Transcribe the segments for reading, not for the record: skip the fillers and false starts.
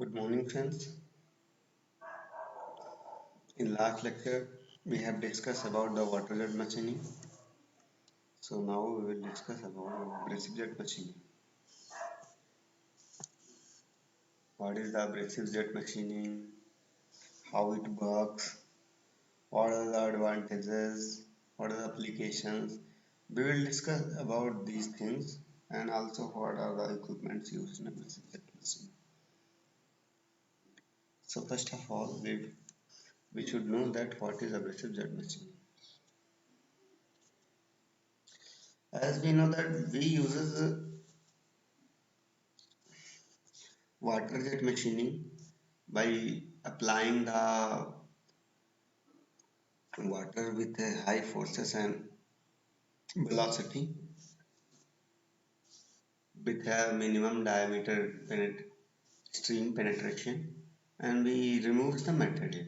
Good morning, friends. In last lecture, we have discussed about the water jet machining. So now we will discuss about abrasive jet machining. What is the abrasive jet machining? How it works? What are the advantages? What are the applications? We will discuss about these things and also what are the equipments used in abrasive jet machining. So first of all, we should know that what is abrasive jet machining. As we know that we uses water jet machining by applying the water with high forces and velocity with a minimum diameter stream penetration, and we remove the material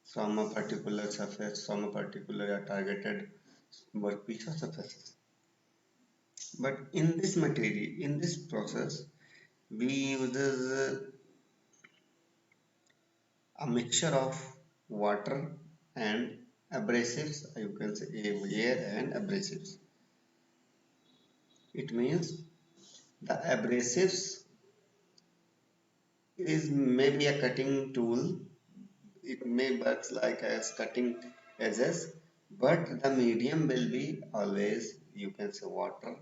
from a particular surface, from a particular targeted workpiece or surfaces. But in this material, in this process, we use a mixture of water and abrasives, you can say air and abrasives. It means the abrasives is maybe a cutting tool. It may work like as cutting edges, but the medium will be always, you can say, water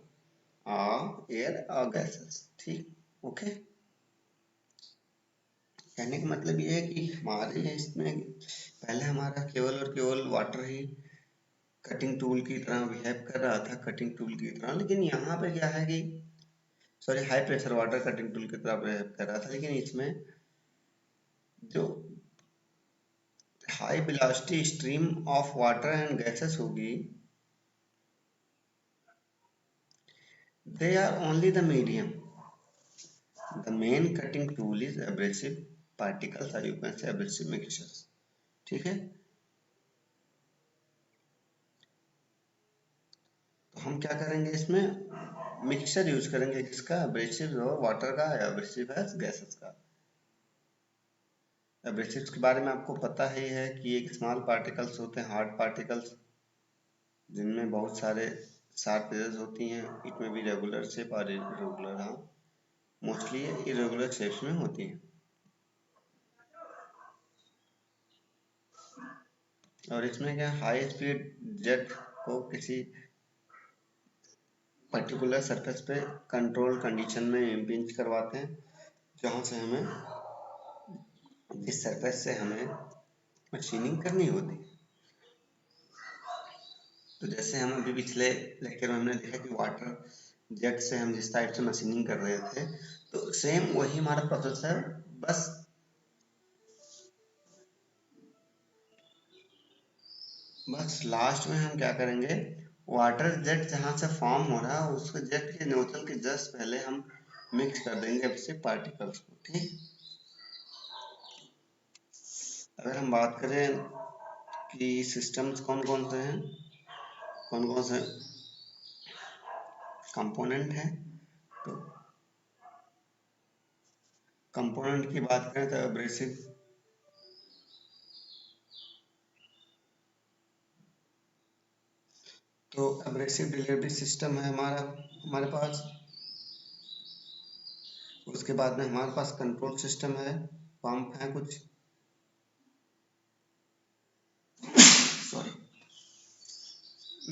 or air or gases. ठीक, okay. कहने का मतलब ये है कि हमारे इसमें पहले हमारा केवल और केवल वाटर ही कटिंग टूल की तरह बिहेव कर रहा था, कटिंग टूल की तरह। लेकिन यहाँ पे क्या है कि sorry, high pressure water cutting tool की तरह बिहेव कर रहा था, लेकिन इसमें जो high velocity stream of water and gases होगी, they are only the medium. The main cutting tool is abrasive particles or you can say abrasive mixtures. ठीक है, तो हम क्या करेंगे, इसमें मिक्सचर यूज करेंगे किसका, अब्रेसिव वाटर का या अब्रेसिव गैसेस का। एब्रेसिव्स के बारे में आपको पता ही है कि एक स्मॉल पार्टिकल्स होते हैं, हार्ड पार्टिकल्स, जिनमें बहुत सारे शार्प एजेस होती हैं। इट में भी रेगुलर शेप और इरेगुलर, हाँ मोस्टली इरेगुलर शेप्स में होती हैं। और इसमें क्या, हाई स्पीड जेट को किसी पर्टिकुलर सरफेस पे कंट्रोल कंडीशन में इम्पिंज करवाते हैं, जहाँ से हमें, जिस सरफेस से हमें मशीनिंग करनी होती है। तो जैसे हम अभी पिछले लेक्चर में हमने देखा कि वाटर जेट से हम जिस टाइप से मशीनिंग कर रहे थे, तो सेम वही हमारा प्रोसेस है। बस लास्ट में हम क्या करेंगे, वाटर जेट जहाँ से फॉर्म हो रहा है उसके जेट के नोजल के जस्ट पहले हम मिक्स कर देंगे ऐसे पार्टिकल्स को। ठीक, अगर हम बात करें कि सिस्टम्स कौन कौन से हैं, कौन कौन से कंपोनेंट हैं, तो कंपोनेंट की बात करें तो अब्रेसिव डिलीवरी सिस्टम है हमारे पास। उसके बाद में हमारे पास कंट्रोल सिस्टम है, पंप है कुछ, सॉरी,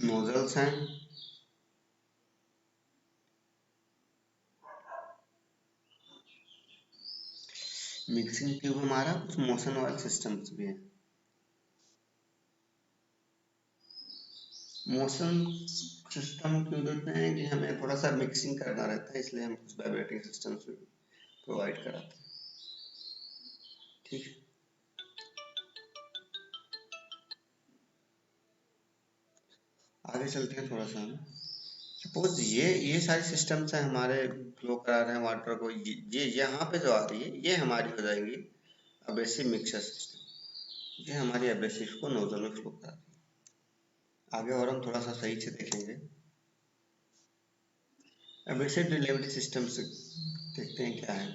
नोजल्स हैं, मिक्सिंग ट्यूब हमारा, कुछ मोशन वाले सिस्टम्स भी है। मोशन सिस्टम क्यों देते हैं कि हमें थोड़ा सा मिक्सिंग करना रहता है, इसलिए हम कुछ वाइब्रेटिंग सिस्टम्स प्रोवाइड कराते हैं। ठीक है, आगे चलते हैं थोड़ा सा। सपोज ये सारी सिस्टम्स हैं हमारे, फ्लो करा रहे हैं वाटर को, ये यहाँ पे जो आ रही है ये हमारी हो जाएंगी एब्रेसिव मिक्सर सिस्टम। ये हमारी एब्रेसिव को नोजल में फ्लो करा रही है। आगे और हम थोड़ा सा सही से देखेंगे। एब्रेसिव डिलीवरी सिस्टम से देखते हैं क्या है।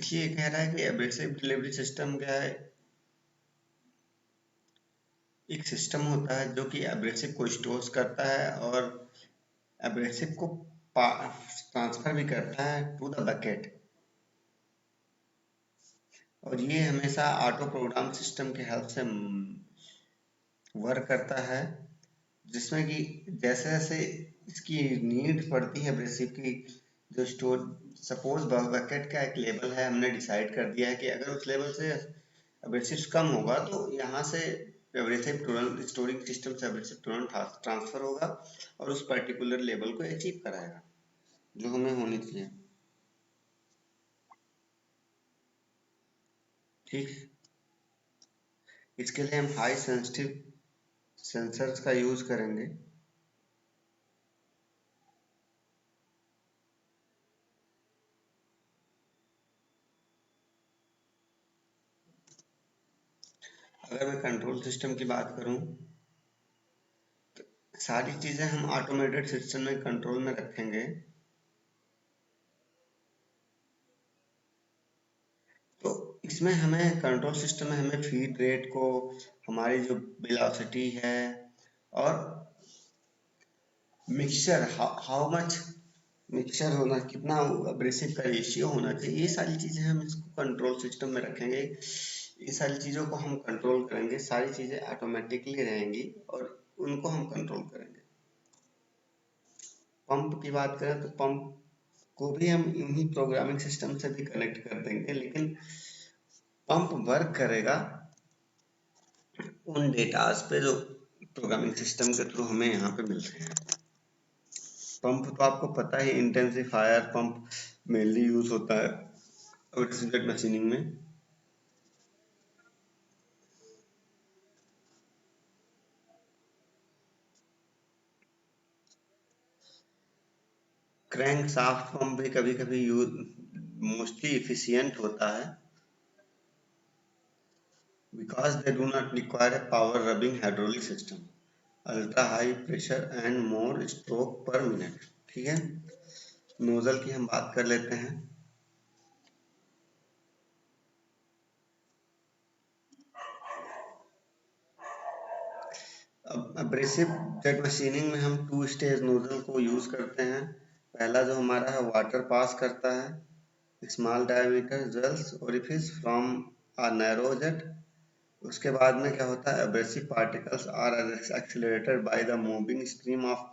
देखिए कह रहा है कि एब्रेसिव डिलीवरी सिस्टम क्या है, एक सिस्टम होता है जो कि एब्रेसिव को स्टोर करता है और एब्रेसिव को ट्रांसफर भी करता है टू द बकेट, और ये हमेशा ऑटो प्रोग्राम सिस्टम के हेल्प से वर्क करता है, जिसमें कि जैसे जैसे इसकी नीड पड़ती है एब्रेसिव की, जो स्टोर सपोज बकेट का एक लेवल है, हमने डिसाइड कर दिया है कि अगर उस लेवल से एब्रेसिव कम होगा तो यहाँ से एब्रेसिव तुरंत स्टोरिंग सिस्टम से एब्रेसिव तुरंत ट्रांसफर होगा और उस पर्टिकुलर लेवल को अचीव कराएगा जो हमें होनी चाहिए। ठीक, इसके लिए हम हाई सेंसिटिव सेंसर्स का यूज करेंगे। अगर मैं कंट्रोल सिस्टम की बात करूं, सारी चीजें हम ऑटोमेटेड सिस्टम में कंट्रोल में रखेंगे। तो इसमें हमें कंट्रोल सिस्टम में हमें फीड रेट को, हमारी जो वेलोसिटी है और मिक्सचर हाउ मच मिक्सचर होना, कितना एब्रेसिव का रेशियो होना चाहिए, ये सारी चीजें हम इसको कंट्रोल सिस्टम में रखेंगे। ये सारी चीजों को हम कंट्रोल करेंगे, सारी चीजें ऑटोमेटिकली रहेंगी और उनको हम कंट्रोल करेंगे। पंप की बात करें तो पंप को भी हम इन्हीं प्रोग्रामिंग सिस्टम से भी कनेक्ट कर देंगे, लेकिन पंप वर्क करेगा उन डेटास पे जो प्रोग्रामिंग सिस्टम के थ्रू हमें यहाँ पे मिलते हैं। पंप तो आपको पता ही, इंटेंसिफायर पंप मेनली यूज होता है और मशीनिंग में। क्रैंक शाफ्ट पंप भी कभी कभी यूज मोस्टली इफिशियंट होता है because they do not require a power rubbing hydraulic system, ultra high pressure and more stroke per minute। ठीक है, नोजल की हम बात कर लेते हैं। अब एब्रेसिव जेट मशीनिंग में हम टू स्टेज नोजल को यूज करते हैं। पहला जो हमारा है, वाटर पास करता है small diameter jewels orifice from a narrow jet. उसके बाद में क्या होता है, abrasive particles are accelerated by the moving stream of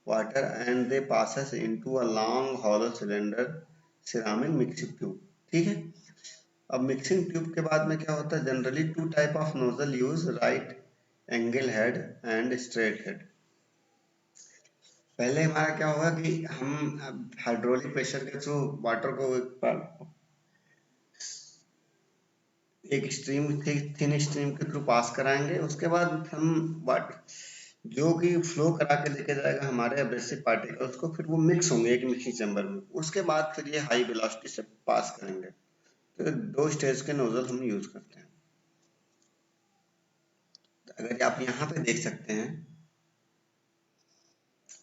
water and they passes into a long hollow cylinder ceramic mixing tube. ठीक है, अब मिक्सिंग ट्यूब के बाद में क्या होता है, generally two type of nozzle use, right angle head and straight head. पहले हमारा क्या होगा कि हम हाइड्रोलिक प्रेशर के थ्रू वाटर को एक स्ट्रीम थिन स्ट्रीम के थ्रू पास कराएंगे। उसके बाद हम वाटर जो कि फ्लो करा के लेके जाएगा हमारे एब्रेसिव पार्टिकल्स को, फिर वो मिक्स होंगे एक मिक्सिंग चैम्बर में। उसके बाद फिर ये हाई वेलोसिटी से पास करेंगे। तो दो स्टेज के नोजल हम यूज करते हैं। अगर आप यहाँ पे देख सकते हैं,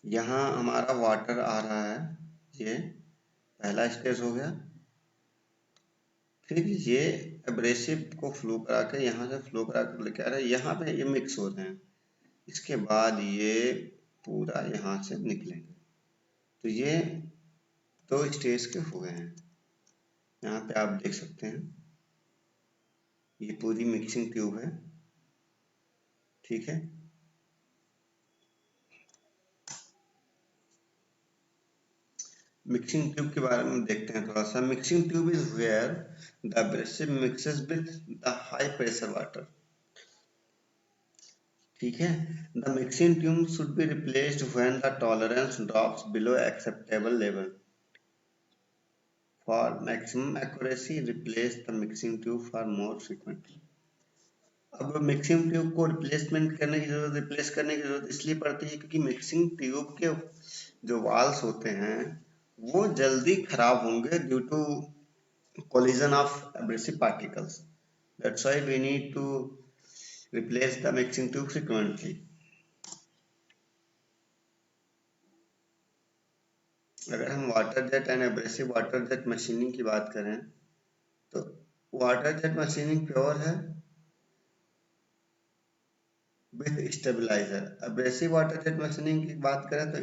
यहाँ हमारा वाटर आ रहा है, ये पहला स्टेज हो गया। फिर ये एब्रेसिव को फ्लो करा के, यहाँ से फ्लो करा के लेके आ रहा है, यहाँ पे ये मिक्स हो रहे हैं। इसके बाद ये पूरा यहाँ से निकलेंगे। तो ये दो स्टेज के हो गए हैं। यहाँ पे आप देख सकते हैं, ये पूरी मिक्सिंग ट्यूब है। ठीक है, मिक्सिंग ट्यूब के बारे में देखते हैं थोड़ा सा। Mixing tube is where the abrasive mixes with the high pressure water. ठीक है, the mixing tube should be replaced when the tolerance drops below acceptable level. For maximum accuracy replace the mixing tube for more frequently. अब mixing tube को replace करने की जरूरत इसलिए पड़ती है क्योंकि मिक्सिंग ट्यूब के जो वाल्स होते हैं वो जल्दी खराब होंगे due to collision of abrasive particles. That's why we need to replace the mixing tube frequently. अगर हम water jet and abrasive water jet machining की बात करें वाटर जेट मशीनिंग प्योर है with stabilizer. Abrasive water jet machining की बात करें तो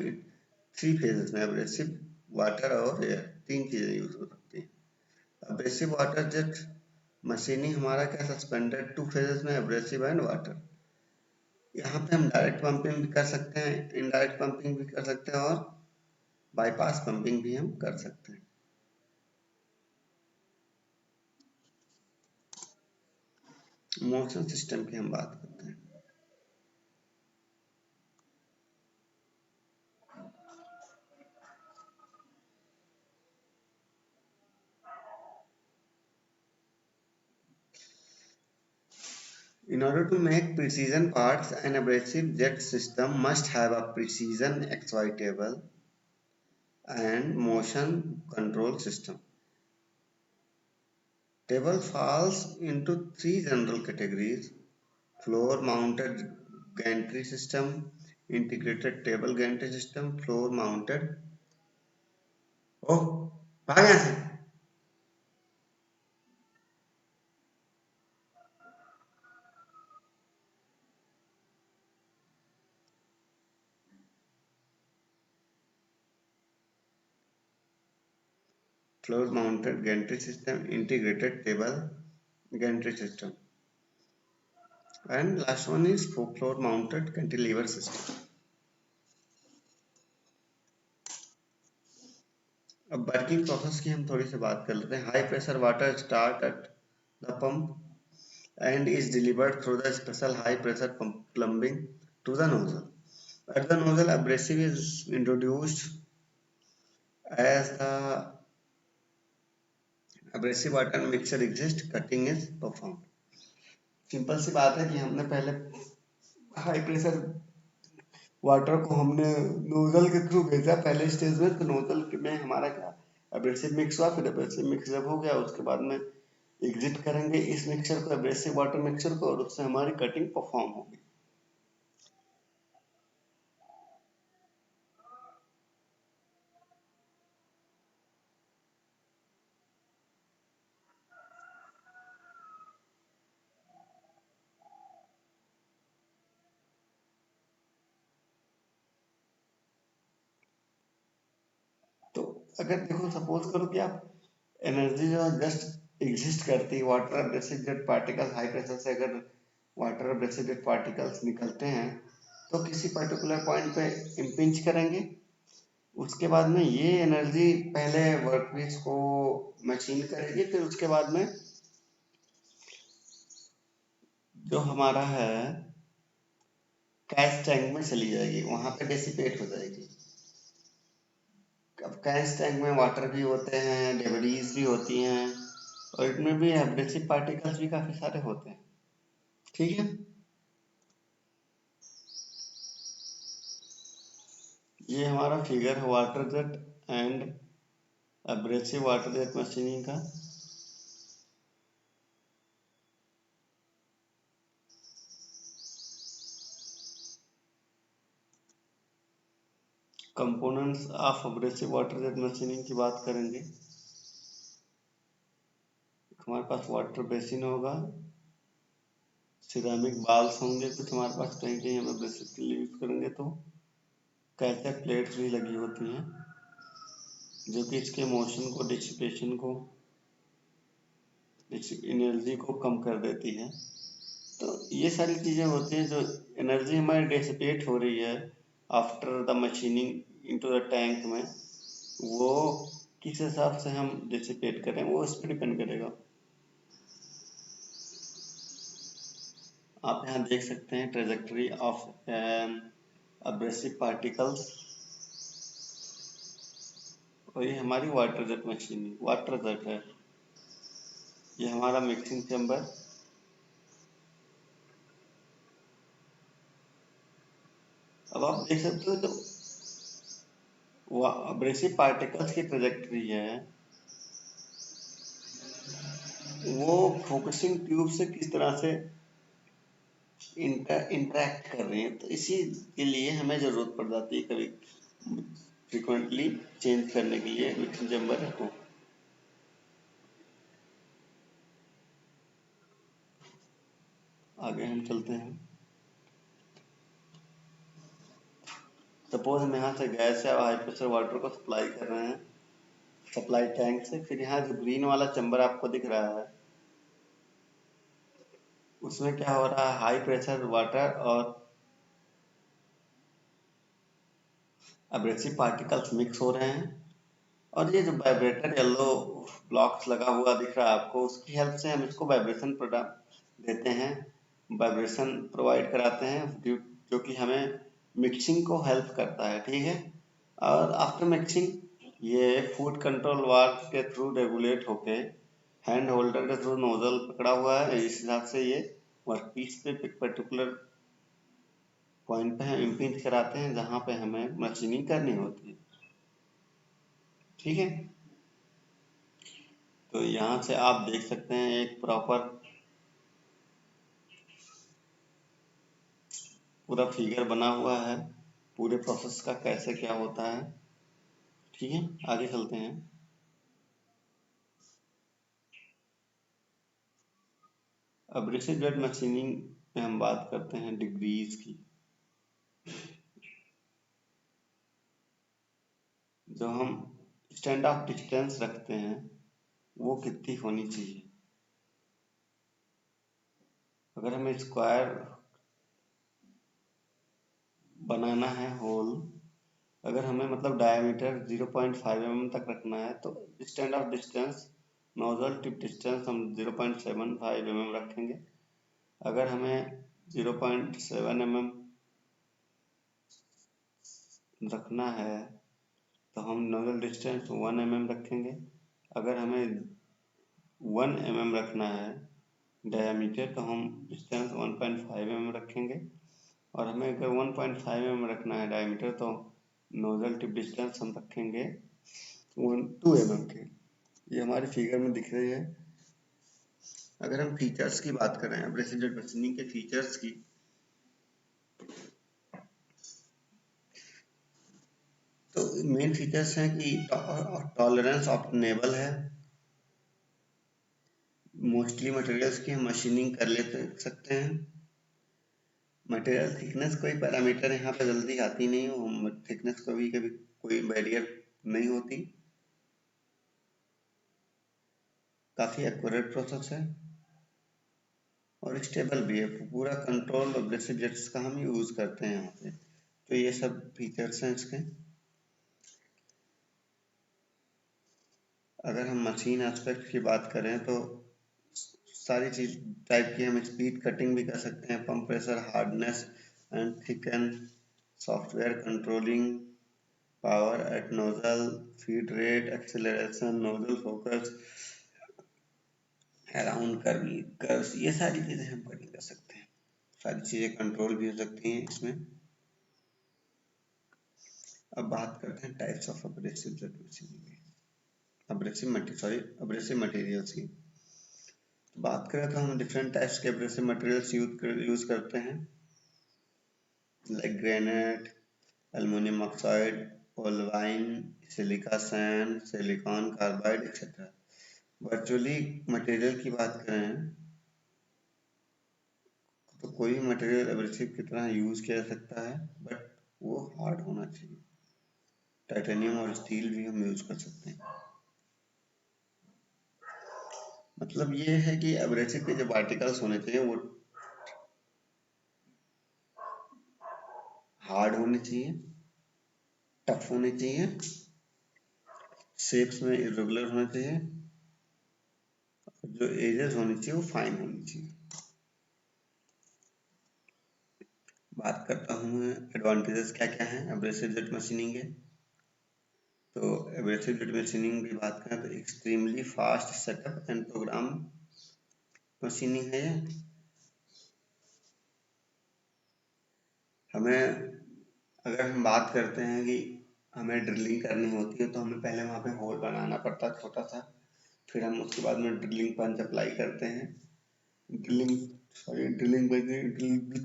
3 फेजेस में एब्रेसिव वाटर और एयर 3 चीजें यूज हो सकती हैं। एब्रेसिव वाटर जेट मशीनिंग हमारा क्या सस्पेंडेड 2 फेजेस में एब्रेसिव एंड वाटर। यहाँ पे हम डायरेक्ट पंपिंग भी कर सकते हैं, इनडायरेक्ट पंपिंग भी कर सकते हैं और बाईपास पंपिंग भी हम कर सकते हैं। मोशन सिस्टम की हम बात करते हैं। In order to make precision parts, an abrasive jet system must have a precision XY table and motion control system. Table falls into 3 general categories: floor mounted gantry system, integrated table gantry system, floor mounted oh भाग यहाँ से floor mounted gantry system, integrated table gantry system, and last one is floor mounted cantilever system. अब working process की हम थोड़ी सी बात कर लेते हैं। High pressure water start at the pump and is delivered through the special high pressure plumbing to the nozzle. At the nozzle, abrasive is introduced as the abrasive water mixture exists, cutting is performed. Simple सी बात है कि हमने पहले high pressure water को हमने nozzle के through भेजा पहले स्टेज में, तो नोजल में हमारा क्या एब्रेसिव मिक्स हुआ, फिर एब्रेसिव मिक्स जब हो गया उसके बाद में एग्जिट करेंगे इस मिक्सचर को, एब्रेसिव वाटर मिक्सचर को, और उससे हमारी कटिंग परफॉर्म होगी। तो अगर देखो सपोज करो कि आप एनर्जी जो जस्ट एग्जिस्ट करती है water abrasive jet particle, high pressure से अगर वाटर एब्रेसिव जेट पार्टिकल्स निकलते हैं तो किसी पर्टिकुलर पॉइंट पे इम्पिंच करेंगे, उसके बाद में ये एनर्जी पहले वर्कपीस को मशीन करेगी, फिर उसके बाद में जो हमारा है कैश टैंक में चली जाएगी, वहां पे डेसिपेट हो जाएगी। अब कैश टैंक में वाटर भी होते हैं, डेबरीज भी होती हैं और इनमें भी एब्रेसिव पार्टिकल्स भी काफी सारे होते हैं। ठीक है, ये हमारा फिगर है water jet and abrasive water jet machining का। Components of abrasive water jet machining की बात करेंगे। हमारे पास वाटर बेसिन होगा, सिरेमिक बाल्स होंगे कुछ हमारे पास, कहीं कहीं हम एब्रेसिव के लिए यूज करेंगे, तो कैचअप प्लेट्स भी लगी होती हैं जो कि इसके मोशन को, डिसिपेशन को, एनर्जी को कम कर देती है। तो ये सारी चीजें होती हैं जो एनर्जी हमारी डिसिपेट हो रही है after the machining into the tank में, वो किस हिसाब से हम डिसिपेट करें वो इस पर डिपेंड करेगा। आप यहाँ देख सकते हैं ट्रेजेक्टरी ऑफ एब्रेसिव पार्टिकल्स, और ये हमारी water jet machine, water jet है, ये हमारा मिक्सिंग चैम्बर। अब आप देख सकते हो जो एब्रेसिव पार्टिकल्स की ट्रेजेक्टरी है वो फोकसिंग ट्यूब से किस तरह से इंटरेक्ट कर रही है, तो इसी के लिए हमें जरूरत पड़ जाती है कभी फ्रिक्वेंटली चेंज करने के लिए मिक्सिंग चैम्बर को। आगे हम चलते हैं। सपोज हम यहाँ से गैस या हाई प्रेशर वाटर को सप्लाई कर रहे हैं सप्लाई टैंक से, फिर यहाँ जो ग्रीन वाला चैम्बर आपको दिख रहा है उसमें क्या हो रहा है, हाई प्रेशर वाटर और एब्रेसिव पार्टिकल्स मिक्स हो रहे हैं, और ये जो वाइब्रेटर येलो ब्लॉक्स लगा हुआ दिख रहा है आपको, उसकी हेल्प से हम इसको वाइब्रेशन देते हैं, वाइब्रेशन प्रोवाइड कराते हैं, जो कि हमें मिक्सिंग को हेल्प करता है। ठीक है, और आफ्टर मिक्सिंग ये फूड कंट्रोल वाल्व के थ्रू रेगुलेट होके हैंड होल्डर के थ्रू नोजल पकड़ा हुआ है, इस हिसाब से ये वर्कपीस पे पर्टिकुलर पॉइंट पे हम इम्पिंच कराते हैं जहाँ पे हमें मशीनिंग करनी होती है। ठीक है, तो यहाँ से आप देख सकते हैं एक प्रॉपर पूरा फिगर बना हुआ है पूरे प्रोसेस का कैसे क्या होता है। ठीक है, आगे चलते हैं। एब्रेसिव ब्लेड मशीनिंग में हम बात करते हैं डिग्रीज की। जो हम स्टैंड ऑफ डिस्टेंस रखते हैं वो कितनी होनी चाहिए। अगर हमें स्क्वायर बनाना है होल, अगर हमें मतलब डायमीटर 0.5 mm तक रखना है तो stand of distance nozzle tip distance हम 0.75 mm रखेंगे। अगर हमें 0.7 mm रखना है तो हम नोजल डिस्टेंस 1 mm रखेंगे। अगर हमें 1 mm रखना है डायमीटर तो हम डिस्टेंस 1.5 mm रखेंगे, और हमें अगर 1.5 mm रखना है डायमीटर तो नोजल टिप डिस्टेंस हम रखेंगे 2 mm के। ये हमारे फिगर में दिख रही है। अगर हम फीचर्स की बात करें एब्रेसिव ब्लेड मशीनिंग के फीचर्स की, तो मेन फीचर्स हैं कि टॉलरेंस ऑप्टेनेबल है, मोस्टली मटेरियल्स की हम मशीनिंग कर लेते सकते हैं। मटेरियल थिकनेस कोई पैरामीटर यहाँ पे जल्दी आती नहीं हो, थिकनेस कभी कभी कोई बैरियर नहीं होती, काफ़ी एक्यूरेट प्रोसेस है और स्टेबल भी है। पूरा कंट्रोल एब्रेसिव जेट्स का हम यूज़ करते हैं यहाँ पे। तो ये सब फीचर्स हैं इसके। अगर हम मशीन एस्पेक्ट की बात करें तो सारी चीज टाइप की हम स्पीड कटिंग भी कर सकते हैं, pump pressure, hardness and thicken, software controlling, power at nozzle, feed rate, acceleration, nozzle focus, around curves, ये सारी चीजें हम कटिंग कर सकते हैं। सारी चीजें कंट्रोल भी हो सकती हैं इसमें। अब बात करते हैं types of abrasive blade machining, abrasive materials की। बात करें तो हम डिफरेंट टाइप्स के एब्रेसिव मटेरियल्स यूज करते हैं, like granite, aluminium oxide, olivine, silica sand, silicon carbide etcetera. Virtually material की बात करें तो कोई भी मटेरियल एब्रेसिव की तरह यूज किया जा सकता है, बट वो हार्ड होना चाहिए। टाइटेनियम और स्टील भी हम यूज कर सकते हैं। मतलब ये है कि एब्रेसिव के जो पार्टिकल्स होने चाहिए वो हार्ड होने चाहिए, टफ होने चाहिए, शेप्स में इरेगुलर होना चाहिए, जो एजेस होनी चाहिए वो फाइन होनी चाहिए। बात करता हूँ एडवांटेजेस क्या क्या हैं एब्रेसिव जेट मशीनिंग के। तो एब्रेसिव जेट मशीनिंग की बात करें तो extremely fast setup and program machining है। हमें अगर हम बात करते हैं कि हमें ड्रिलिंग करनी होती है तो हमें पहले वहाँ पे होल बनाना पड़ता है छोटा सा, फिर हम उसके बाद में ड्रिलिंग पंच अप्लाई करते हैं, ड्रिलिंग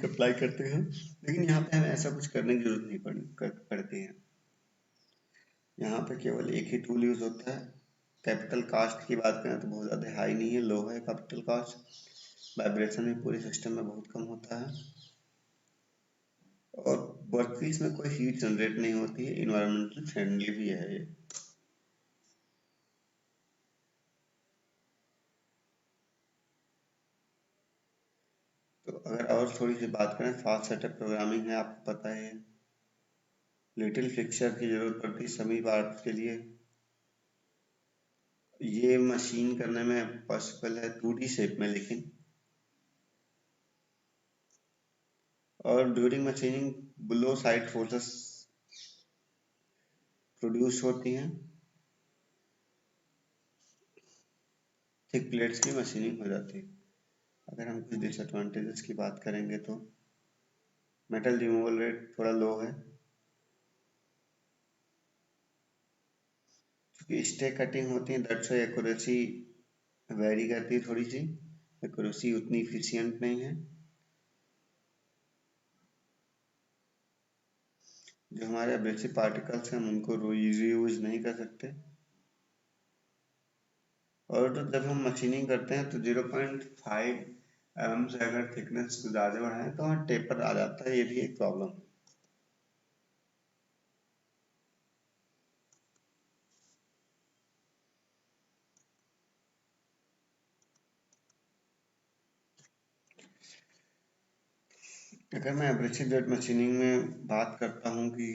अप्लाई करते हैं। लेकिन यहाँ पे हमें ऐसा कुछ करने की जरूरत नहीं पड़ती है। यहाँ पे केवल एक ही टूल यूज होता है। कैपिटल कास्ट की बात करें तो बहुत ज़्यादा हाई नहीं है, लो है कैपिटल कास्ट। वाइब्रेशन भी पूरे सिस्टम में बहुत कम होता है और वर्कपीस में कोई हीट जनरेट नहीं होती है, इन्वायरमेंटल फ्रेंडली भी है ये। तो अगर और थोड़ी सी बात करें, फास्ट सेटअप प्रोग्रामिंग है, आपको पता है लिटिल फिक्सर की जरूरत पड़ती है सभी पार्ट्स के लिए। ये मशीन करने में पॉसिबल है 2D शेप में लेकिन, और during machining below side forces produce होती हैं। थिक प्लेट्स की मशीनिंग हो जाती है। अगर हम कुछ डिसएडवांटेजेस की बात करेंगे तो मेटल रिमूवल रेट थोड़ा लो है, क्योंकि स्टेक कटिंग होती है, दैट्स व्हाई एक्यूरेसी वेरी करती है थोड़ी सी, एक्यूरेसी उतनी इफिशिएंट नहीं है। जो हमारे एब्रेसिव पार्टिकल्स हैं हम उनको रीयूज नहीं कर सकते, और तो जब हम मशीनिंग करते हैं तो 0.5 mm से अगर थिकनेस ज़्यादा बढ़ाएं तो वहाँ टेपर आ जाता है, ये भी एक प्रॉब्लम है। अगर मैं एब्रेसिव जेट मशीनिंग में बात करता हूँ कि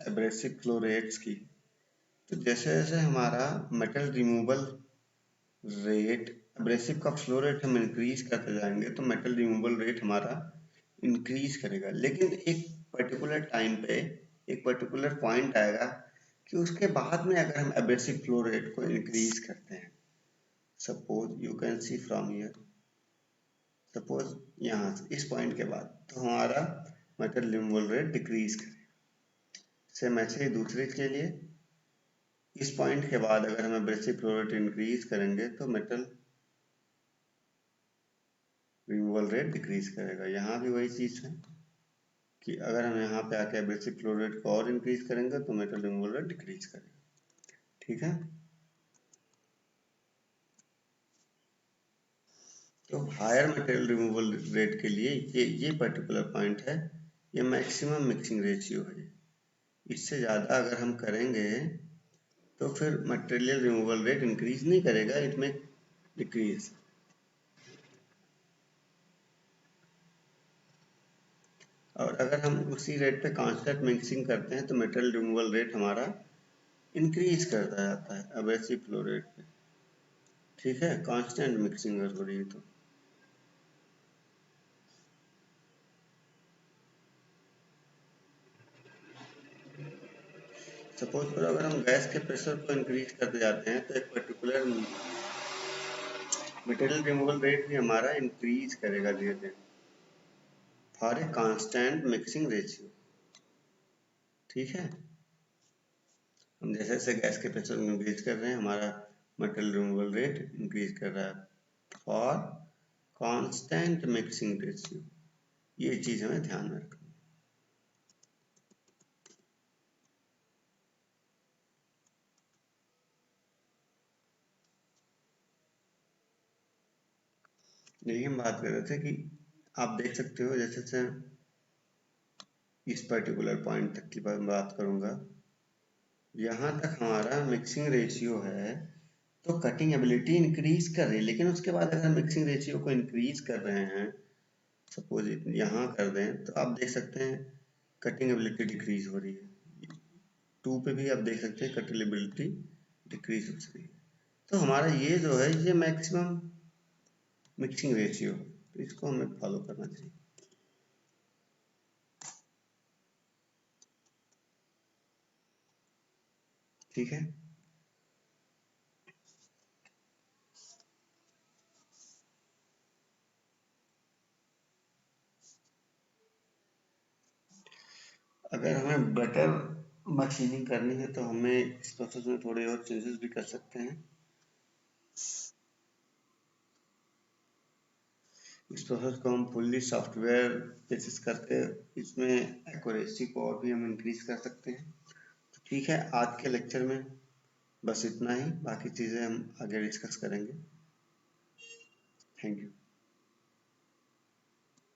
एब्रेसिव फ्लो रेट्स की, तो जैसे जैसे हमारा मेटल रिमूवल रेट, एब्रेसिव का फ्लो रेट हम इंक्रीज करते जाएंगे तो मेटल रिमूवल रेट हमारा इंक्रीज करेगा, लेकिन एक पर्टिकुलर टाइम पे एक पर्टिकुलर पॉइंट आएगा कि उसके बाद में अगर हम एब्रेसिव फ्लो रेट को इंक्रीज करते हैं, suppose you can see from here, suppose यहाँ से इस पॉइंट के बाद, तो हमारा मेटल रिमूवल रेट डिक्रीज करेगा। सेम ऐसे ही दूसरे के लिए इस पॉइंट के बाद अगर हम एब्रेसिव फ्लो रेट इंक्रीज करेंगे तो मेटल रिमूवल रेट डिक्रीज करेगा। यहाँ भी वही चीज़ है कि अगर हम यहाँ पे आके एब्रेसिव फ्लो रेट को और इंक्रीज करेंगे तो मेटल रिमूवल रेट डिक्रीज करेगा। ठीक है, तो हायर मटेरियल रिमूवल रेट के लिए ये पर्टिकुलर पॉइंट है, ये मैक्सिमम मिक्सिंग रेशियो है। इससे ज़्यादा अगर हम करेंगे तो फिर मटेरियल रिमूवल रेट इंक्रीज नहीं करेगा, इट में डिक्रीज। और अगर हम उसी रेट पे कांस्टेंट मिक्सिंग करते हैं तो मटेरियल रिमूवल रेट हमारा इंक्रीज करता जाता है एब्रेसिव फ्लो रेट पे। ठीक है, कांस्टेंट मिक्सिंग अगर हो रही है तो। सपोज करो अगर हम गैस के प्रेशर को इंक्रीज करते जाते हैं तो एक पर्टिकुलर मटेरियल रिमूवल रेट भी हमारा इंक्रीज करेगा धीरे धीरे for a constant mixing ratio. ठीक है, हम जैसे जैसे गैस के प्रेशर को इंक्रीज कर रहे हैं हमारा मटेरियल रिमूवल रेट इंक्रीज कर रहा है फॉर कांस्टेंट मिक्सिंग रेशियो। ये चीज हमें ध्यान में रखना। यही हम बात कर रहे थे कि आप देख सकते हो जैसे जैसे इस पर्टिकुलर पॉइंट तक की बात करूंगा, यहाँ तक हमारा मिक्सिंग रेशियो है तो कटिंग एबिलिटी इंक्रीज कर रही है, लेकिन उसके बाद अगर मिक्सिंग रेशियो को इंक्रीज कर रहे हैं, सपोज यहाँ कर दें, तो आप देख सकते हैं कटिंग एबिलिटी डिक्रीज हो रही है। 2 पे भी आप देख सकते हैं कटिंग एबिलिटी डिक्रीज हो रही है। तो हमारा ये जो है ये मैक्सिमम मिक्सिंग रेशियो, तो इसको हमें फॉलो करना चाहिए। ठीक है, अगर हमें बेटर मशीनिंग करनी है तो हमें इस प्रोसेस में थोड़े और चेंजेस भी कर सकते हैं। इस प्रोसेस को हम फुल्ली सॉफ्टवेयर बेसिस करके इसमें एक्यूरेसी को और भी हम इंक्रीज कर सकते हैं। तो ठीक है, आज के लेक्चर में बस इतना ही, बाकी चीज़ें हम आगे डिस्कस करेंगे। Thank you.